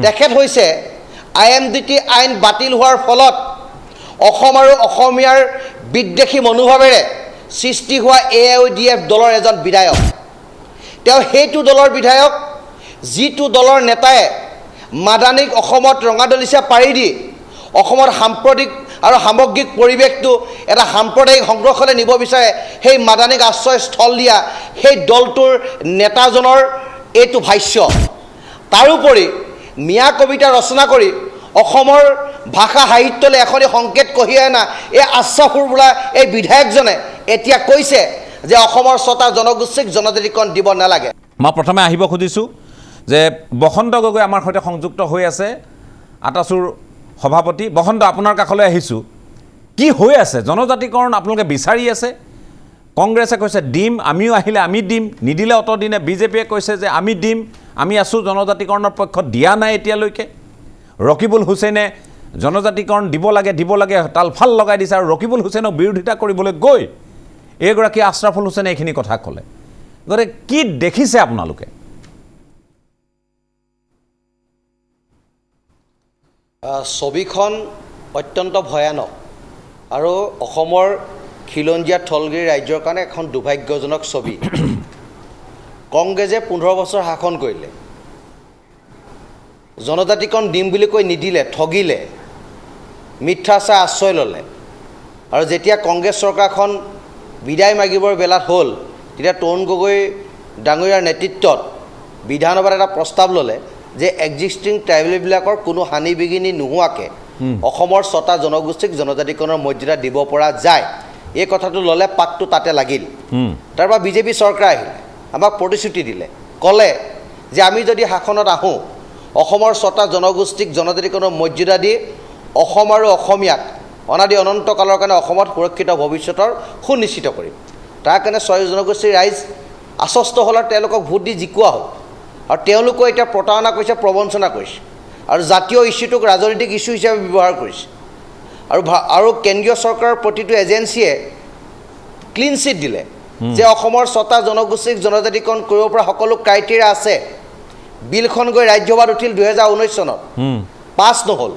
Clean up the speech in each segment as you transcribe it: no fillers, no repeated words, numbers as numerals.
তেখেত হৈছে IMDT আইন বাতিল হোৱাৰ ফলত অসম আৰু অসমীয়াৰ বিদ্বেষী মনোভাৱেৰে সৃষ্টি হোৱা AIODF দলৰ এজন বিধায়ক। তেওঁ সেইটো দলৰ বিধায়ক যিটো দলৰ নেতাই মাদানিক অসমত ৰঙাদলিচা পাৰি দি অসমৰ সাম্প্ৰতিক আৰু সামগ্ৰিক পৰিৱেশটো এটা সাম্প্ৰদায়িক সংঘৰ্ষলৈ নিব বিচাৰে। সেই মাদানিক আশ্ৰয়স্থল দিয়া সেই দলটোৰ নেতাজনৰ এইটো ভাষ্য। তাৰোপৰি মিয়া কবিতা ৰচনা কৰি অসমৰ ভাষা সাহিত্যলৈ এখনি সংকেত কঢ়িয়াই অনা এই আশ্ৰাফুৰ বোলা এই বিধায়কজনে এতিয়া কৈছে যে অসমৰ ৬টা জনগোষ্ঠীক জনজাতিকৰণ দিব নালাগে। মই প্ৰথমে আহিব খুজিছোঁ যে বসন্ত গগৈ আমাৰ সৈতে সংযুক্ত হৈ আছে, আটাচুৰ সভাপতি। বসন্ত, আপোনাৰ কাষলৈ আহিছোঁ। কি হৈ আছে? জনজাতিকৰণ আপোনালোকে বিচাৰি আছে? কংগ্ৰেছে কৈছে দিম, আমিও আহিলে আমি দিম, নিদিলে অতদিনে বিজেপিয়ে কৈছে যে আমি দিম, আমি আছোঁ জনজাতিকৰণৰ পক্ষত, দিয়া নাই এতিয়ালৈকে। ৰকিবুল হুছেইনে জনজাতিকৰণ দিব লাগে তালফাল লগাই দিছে, আৰু ৰকিবুল হুছেইনক বিৰোধিতা কৰিবলৈ গৈ এইগৰাকী আশ্ৰাফুল হুছেইনে এইখিনি কথা ক'লে। গতিকে কি দেখিছে আপোনালোকে? ছবিখন অত্যন্ত ভয়ানক আৰু অসমৰ খিলঞ্জীয়া থলগিৰি ৰাজ্যৰ কাৰণে এখন দুৰ্ভাগ্যজনক ছবি। কংগ্ৰেছে 15 বছৰ শাসন কৰিলে, জনজাতিকৰণ দিম বুলি কৈ নিদিলে, ঠগিলে, মিথ্যাচাৰ আশ্ৰয় ল'লে। আৰু যেতিয়া কংগ্ৰেছ চৰকাৰখন বিদায় মাগিবৰ বেলাত হ'ল, তেতিয়া তৰুণ গগৈ ডাঙৰীয়াৰ নেতৃত্বত বিধানসভাত এটা প্ৰস্তাৱ ল'লে যে এক্সিষ্টিং ট্ৰাইবেলবিলাকৰ কোনো হানি বিঘিনি নোহোৱাকৈ অসমৰ 6টা জনগোষ্ঠীক জনজাতিকৰণৰ মৰ্যাদা দিব পৰা যায়। এই কথাটো ল'লে, পাকটো তাতে লাগিল। তাৰপৰা বিজেপি চৰকাৰ আহিলে, আমাক প্ৰতিশ্ৰুতি দিলে, ক'লে যে আমি যদি শাসনত আহোঁ অসমৰ 6টা জনগোষ্ঠীক জনজাতিকৰণৰ মৰ্যাদা দি অসম আৰু অসমীয়াক অনাদি অনন্তকালৰ কাৰণে অসমত সুৰক্ষিত ভৱিষ্যতৰ সুনিশ্চিত কৰিম। তাৰ কাৰণে 6 জনগোষ্ঠীৰ ৰাইজ আশ্বস্ত হ'ল আৰু তেওঁলোকক ভোট দি জিকোৱা হ'ল। আৰু তেওঁলোকেও এতিয়া প্ৰতাৰণা কৰিছে, প্ৰবঞ্চনা কৰিছে, আৰু জাতীয় ইছ্যুটোক ৰাজনৈতিক ইছ্যু হিচাপে ব্যৱহাৰ কৰিছে। আৰু কেন্দ্ৰীয় চৰকাৰৰ প্ৰতিটো এজেঞ্চিয়ে ক্লিন চিট দিলে যে অসমৰ 6টা জনগোষ্ঠীক জনজাতিকৰণ কৰিব পৰা সকলো ক্ৰাইটেৰিয়া আছে। বিলখন গৈ ৰাজ্যসভাত উঠিল 2019 চনত, পাছ নহ'ল।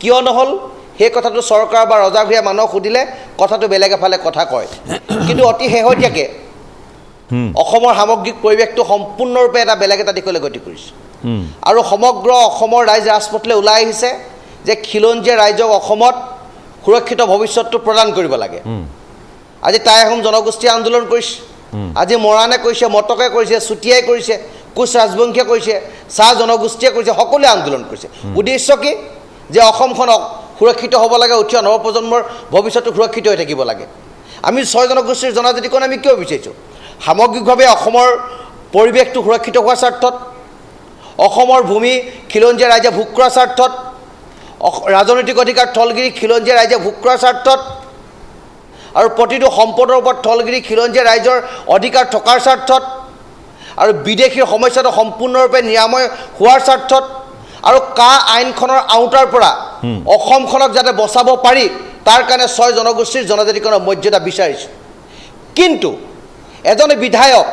কিয় নহ'ল সেই কথাটো চৰকাৰ বা ৰজাঘৰীয়া মানুহক সুধিলে কথাটো বেলেগ এফালে কথা কয়। কিন্তু অতি শেহতীয়াকৈ অসমৰ সামগ্ৰিক পৰিৱেশটো সম্পূৰ্ণৰূপে এটা বেলেগ এটা দিশলৈ গতি কৰিছে। আৰু সমগ্ৰ অসমৰ ৰাইজ ৰাজপথলৈ ওলাই আহিছে যে খিলঞ্জীয়া ৰাইজক অসমত সুৰক্ষিত ভৱিষ্যতটো প্ৰদান কৰিব লাগে। আজি টাই আহোম জনগোষ্ঠীয়ে আন্দোলন কৰিছে, আজি মৰাণে কৰিছে, মটকে কৰিছে, চুতীয়াই কৰিছে, কোচ ৰাজবংশীয়ে কৰিছে, চাহ জনগোষ্ঠীয়ে কৰিছে, সকলোৱে আন্দোলন কৰিছে। উদ্দেশ্য কি? যে অসমখন সুৰক্ষিত হ'ব লাগে, উঠি অহা নৱপ্ৰজন্মৰ ভৱিষ্যতটো সুৰক্ষিত হৈ থাকিব লাগে। আমি 6 জনগোষ্ঠীৰ জনজাতিকৰণ আমি কিয় বিচাৰিছোঁ? সামগ্ৰিকভাৱে অসমৰ পৰিৱেশটো সুৰক্ষিত হোৱাৰ স্বাৰ্থত, অসমৰ ভূমি খিলঞ্জীয়া ৰাইজে ভোগ কৰাৰ স্বাৰ্থত, ৰাজনৈতিক অধিকাৰ থলগিৰি খিলঞ্জীয়া ৰাইজে ভোগ কৰাৰ স্বাৰ্থত, আৰু প্ৰতিটো সম্পদৰ ওপৰত থলগিৰি খিলঞ্জীয়া ৰাইজৰ অধিকাৰ থকাৰ স্বাৰ্থত, আৰু বিদেশীৰ সমস্যাটো সম্পূৰ্ণৰূপে নিৰাময় হোৱাৰ স্বাৰ্থত, আৰু আইনখনৰ আওতাৰ পৰা অসমখনক যাতে বচাব পাৰি তাৰ কাৰণে 6 জনগোষ্ঠীৰ জনজাতিকৰণৰ মৰ্যাদা বিচাৰিছোঁ। কিন্তু এজন বিধায়ক,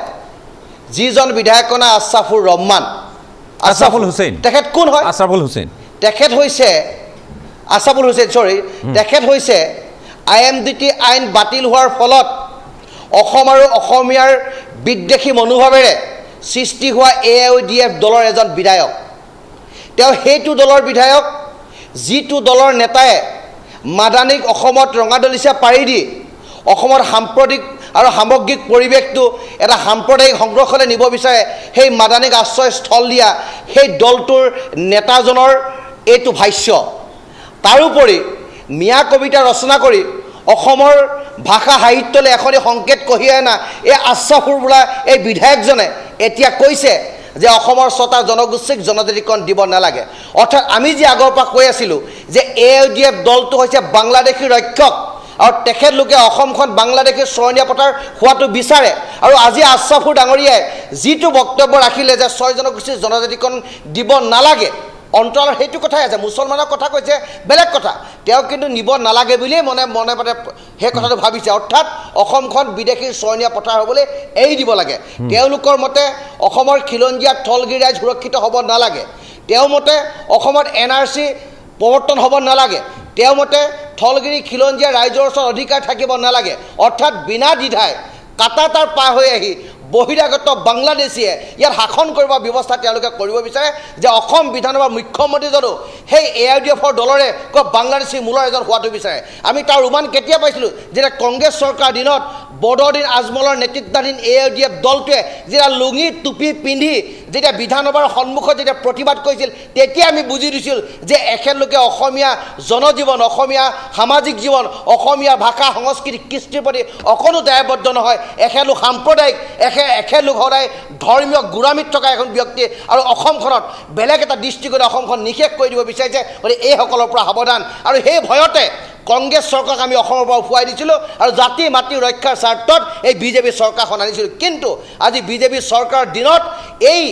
যিজন বিধায়কৰ নাম আশ্ৰাফুৰ ৰহমান, আশ্ৰাফুল হুছেইন, তেখেত কোন হয়? আশ্ৰাফুল হুছেইন। তেখেত হৈছে IMDT আইন বাতিল হোৱাৰ ফলত অসম আৰু অসমীয়াৰ বিদ্বেষী মনোভাৱেৰে সৃষ্টি হোৱা AIODF দলৰ এজন বিধায়ক। তেওঁ সেইটো দলৰ বিধায়ক যিটো দলৰ নেতাই মাদানিক অসমত ৰঙাদলিচা পাৰি দি অসমৰ সাম্প্ৰতিক আৰু সামগ্ৰিক পৰিৱেশটো এটা সাম্প্ৰদায়িক সংঘৰ্ষলৈ নিব বিচাৰে। সেই মাদানিক আশ্ৰয়স্থল দিয়া সেই দলটোৰ নেতাজনৰ এইটো ভাষ্য। তাৰোপৰি মিয়া কবিতা ৰচনা কৰি অসমৰ ভাষা সাহিত্যলৈ এখনি সংকেত কঢ়িয়াই অনা এই আশ্ৰাফুৰ বোলা এই বিধায়কজনে এতিয়া কৈছে যে অসমৰ 6টা জনগোষ্ঠীক জনজাতিকৰণ দিব নালাগে। অৰ্থাৎ আমি যে আগৰ পৰা কৈ আছিলোঁ যে AIODF দলটো হৈছে বাংলাদেশী ৰক্ষক, আৰু তেখেতলোকে অসমখন বাংলাদেশীৰ চৰণীয়া পথাৰ হোৱাটো বিচাৰে। আৰু আজি আশ্ৰাফুৰ ডাঙৰীয়াই যিটো বক্তব্য ৰাখিলে যে 6 জনগোষ্ঠীৰ জনজাতিকৰণ দিব নালাগে, অন্তৰালত সেইটো কথাই আছে। মুছলমানৰ কথা কৈছে বেলেগ কথা, তেওঁ কিন্তু নিব নালাগে বুলিয়েই মনে মনে সেই কথাটো ভাবিছে। অৰ্থাৎ অসমখন বিদেশীৰ চৰণীয়া পথাৰ হ'বলৈ এৰি দিব লাগে। তেওঁলোকৰ মতে অসমৰ খিলঞ্জীয়া থলগিৰি ৰাইজ সুৰক্ষিত হ'ব নালাগে। তেওঁৰ মতে অসমত NRC প্ৰৱৰ্তন হ'ব নালাগে, তেওঁৰ মতে থলগিৰি খিলঞ্জীয়া ৰাইজৰ ওচৰত অধিকাৰ থাকিব নালাগে, অৰ্থাৎ বিনা দ্বিধাই কাটাতাৰ পাৰ হৈ আহি বহিৰাগত বাংলাদেশীয়ে ইয়াত শাসন কৰিব ব্যৱস্থা তেওঁলোকে কৰিব বিচাৰে যে অসম বিধানসভাৰ মুখ্যমন্ত্ৰীজনো সেই AIUDFৰ দলৰে বাংলাদেশী মূলৰ এজন হোৱাটো বিচাৰে। আমি তাৰ উমান কেতিয়া পাইছিলোঁ যেতিয়া কংগ্ৰেছ চৰকাৰ দিনত বদৰুদ্দিন আজমলৰ নেতৃত্বাধীন AIUDF দলটোৱে যেতিয়া লুঙি টুপি পিন্ধি যেতিয়া বিধানসভাৰ সন্মুখত যেতিয়া প্ৰতিবাদ কৰিছিল তেতিয়া আমি বুজি দিছিল যে এখেতলোকে অসমীয়া জনজীৱন, অসমীয়া সামাজিক জীৱন, অসমীয়া ভাষা সংস্কৃতি কৃষ্টিৰ প্ৰতি অকণো দায়বদ্ধ নহয়, এখেতলোক সাম্প্ৰদায়িক, এখেতলোক সদায় ধৰ্মীয় গোড়ামীত থকা এখন ব্যক্তি আৰু অসমখনত বেলেগ এটা দৃষ্টিকোণে অসমখন নিশেষ কৰি দিব বিচাৰিছে। গতিকে এইসকলৰ পৰা সাৱধান। আৰু সেই ভয়তে কংগ্ৰেছ চৰকাৰক আমি অসমৰ পৰা উফুৱাই দিছিলোঁ আৰু জাতি মাতৃ ৰক্ষাৰ স্বাৰ্থত এই বিজেপি চৰকাৰখন আনিছিলোঁ। কিন্তু আজি বিজেপি চৰকাৰৰ দিনত এই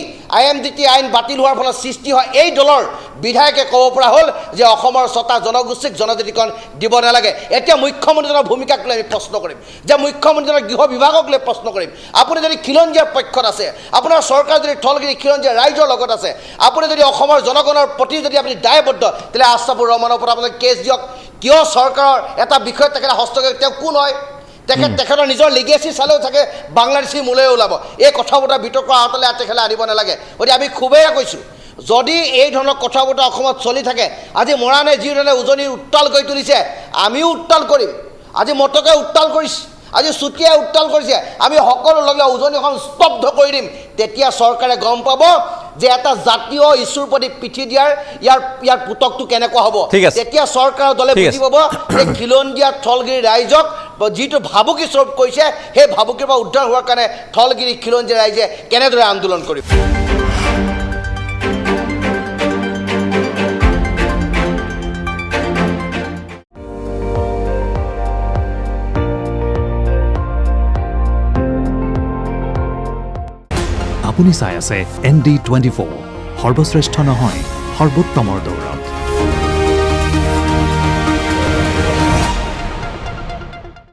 IMDT আইন বাতিল হোৱাৰ ফলত সৃষ্টি হয় এই দলৰ বিধায়কে ক'ব পৰা হ'ল যে অসমৰ 6টা জনগোষ্ঠীক জনজাতিকৰণ দিব নালাগে। এতিয়া মুখ্যমন্ত্ৰীজনৰ ভূমিকাক লৈ আমি প্ৰশ্ন কৰিম, যে মুখ্যমন্ত্ৰীজনৰ গৃহ বিভাগক লৈ প্ৰশ্ন কৰিম। আপুনি যদি খিলঞ্জীয়াৰ পক্ষত আছে, আপোনাৰ চৰকাৰ যদি থলগিৰি খিলঞ্জীয়া ৰাইজৰ লগত আছে, আপুনি যদি অসমৰ জনগণৰ প্ৰতি যদি আপুনি দায়বদ্ধ, তেতিয়াহ'লে আশৰাফুৰ ৰহমানৰ ওপৰত আপুনি কেছ দিয়ক। কিয় চৰকাৰৰ এটা বিষয়ত তেখেতে হস্তক্ষেপ, তেওঁ কোন হয়? তেখেতৰ নিজৰ লিগেচি চালেও চাগে বাংলাদেশী মূলেই ওলাব। এই কথা বতৰা বিতৰ্কৰ আঁতলে তেখেতে আনিব নালাগে। গতিকে আমি খুবেই কৈছোঁ, যদি এই ধৰণৰ কথা বতৰা অসমত চলি থাকে, আজি মৰাণে যিধৰণে উজনি উত্তাল কৰি তুলিছে আমিও উত্তাল কৰিম। আজি মটকে উত্তাল কৰিছে, আজি চুতীয়াই উত্তাল কৰিছে, আমি সকলো লগে উজনিখন স্তব্ধ কৰি দিম। তেতিয়া চৰকাৰে গম পাব যে এটা জাতীয় ইছ্যুৰ প্ৰতি পিঠি দিয়াৰ ইয়াৰ পুতকটো কেনেকুৱা হ'ব। তেতিয়া চৰকাৰৰ দলে বুজি পাব যে খিলঞ্জীয়া থলগিৰি ৰাইজক যিটো ভাবুকি স্বৰূপ কৰিছে, সেই ভাবুকিৰ পৰা উদ্ধাৰ হোৱাৰ কাৰণে থলগিৰি খিলঞ্জীয়া ৰাইজে কেনেদৰে আন্দোলন কৰিব। আপুনি চাই আছে ND24, সৰ্বশ্ৰেষ্ঠ নহয় সৰ্বোত্তমৰ দৌৰ।